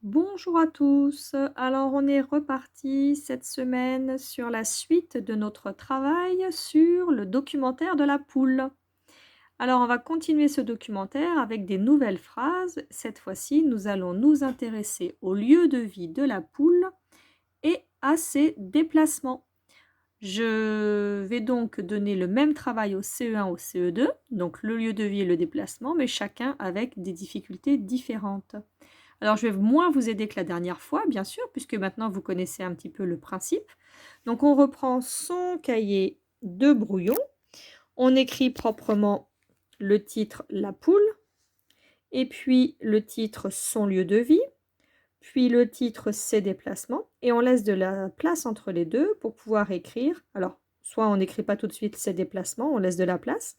Bonjour à tous. Alors, on est reparti cette semaine sur la suite de notre travail sur le documentaire de la poule. Alors, on va continuer ce documentaire avec des nouvelles phrases. Cette fois-ci, nous allons nous intéresser au lieu de vie de la poule et à ses déplacements. Je vais donc donner le même travail au CE1, au CE2, donc le lieu de vie et le déplacement, mais chacun avec des difficultés différentes. Alors, je vais moins vous aider que la dernière fois, bien sûr, puisque maintenant vous connaissez un petit peu le principe. Donc, on reprend son cahier de brouillon. On écrit proprement le titre «La poule» et puis le titre «Son lieu de vie», puis le titre «Ses déplacements» et on laisse de la place entre les deux pour pouvoir écrire. Alors, soit on n'écrit pas tout de suite «Ses déplacements», on laisse de la place,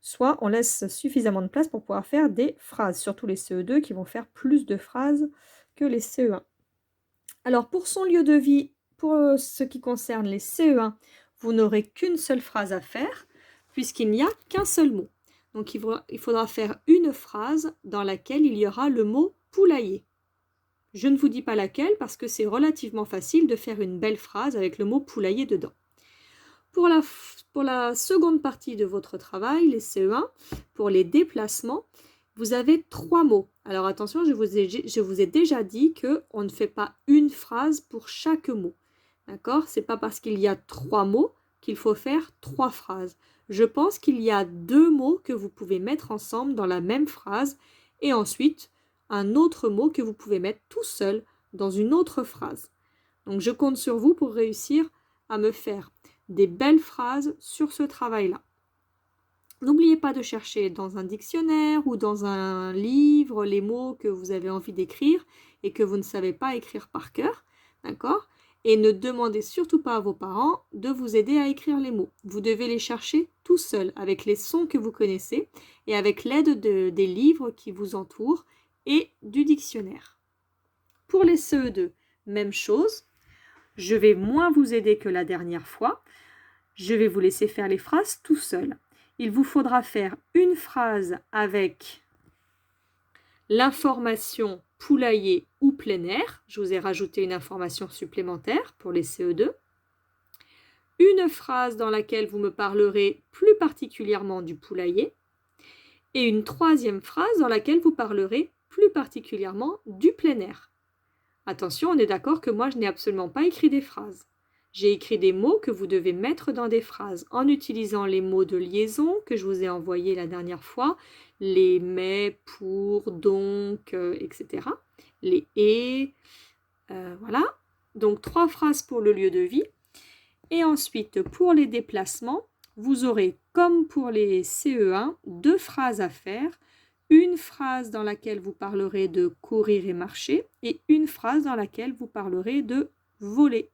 soit on laisse suffisamment de place pour pouvoir faire des phrases, surtout les CE2 qui vont faire plus de phrases que les CE1. Alors pour son lieu de vie, pour ce qui concerne les CE1, vous n'aurez qu'une seule phrase à faire, puisqu'il n'y a qu'un seul mot. Donc il faudra faire une phrase dans laquelle il y aura le mot poulailler. Je ne vous dis pas laquelle parce que c'est relativement facile de faire une belle phrase avec le mot poulailler dedans. Pour la seconde partie de votre travail, les CE1, pour les déplacements, vous avez 3 mots. Alors attention, je vous ai déjà dit qu'on ne fait pas une phrase pour chaque mot. D'accord? C'est pas parce qu'il y a 3 mots qu'il faut faire 3 phrases. Je pense qu'il y a 2 mots que vous pouvez mettre ensemble dans la même phrase et ensuite un autre mot que vous pouvez mettre tout seul dans une autre phrase. Donc je compte sur vous pour réussir à me faire des belles phrases sur ce travail-là. N'oubliez pas de chercher dans un dictionnaire ou dans un livre les mots que vous avez envie d'écrire et que vous ne savez pas écrire par cœur, d'accord? Et ne demandez surtout pas à vos parents de vous aider à écrire les mots. Vous devez les chercher tout seul, avec les sons que vous connaissez et avec l'aide des livres qui vous entourent et du dictionnaire. Pour les CE2, même chose. Je vais moins vous aider que la dernière fois. Je vais vous laisser faire les phrases tout seul. Il vous faudra faire une phrase avec l'information poulailler ou plein air. Je vous ai rajouté une information supplémentaire pour les CE2. Une phrase dans laquelle vous me parlerez plus particulièrement du poulailler. Et une troisième phrase dans laquelle vous parlerez plus particulièrement du plein air. Attention, on est d'accord que moi, je n'ai absolument pas écrit des phrases. J'ai écrit des mots que vous devez mettre dans des phrases en utilisant les mots de liaison que je vous ai envoyés la dernière fois, les mais, pour, donc, etc. Les et, voilà. Donc 3 phrases pour le lieu de vie. Et ensuite, pour les déplacements, vous aurez, comme pour les CE1, 2 phrases à faire. Une phrase dans laquelle vous parlerez de courir et marcher et une phrase dans laquelle vous parlerez de voler.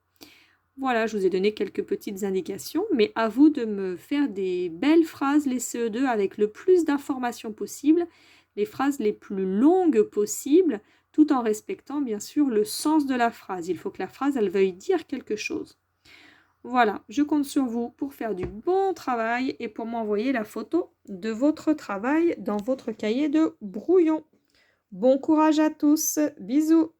Voilà, je vous ai donné quelques petites indications, mais à vous de me faire des belles phrases, les CE2, avec le plus d'informations possible, les phrases les plus longues possibles, tout en respectant bien sûr le sens de la phrase. Il faut que la phrase, elle veuille dire quelque chose. Voilà, je compte sur vous pour faire du bon travail et pour m'envoyer la photo de votre travail dans votre cahier de brouillon. Bon courage à tous, bisous!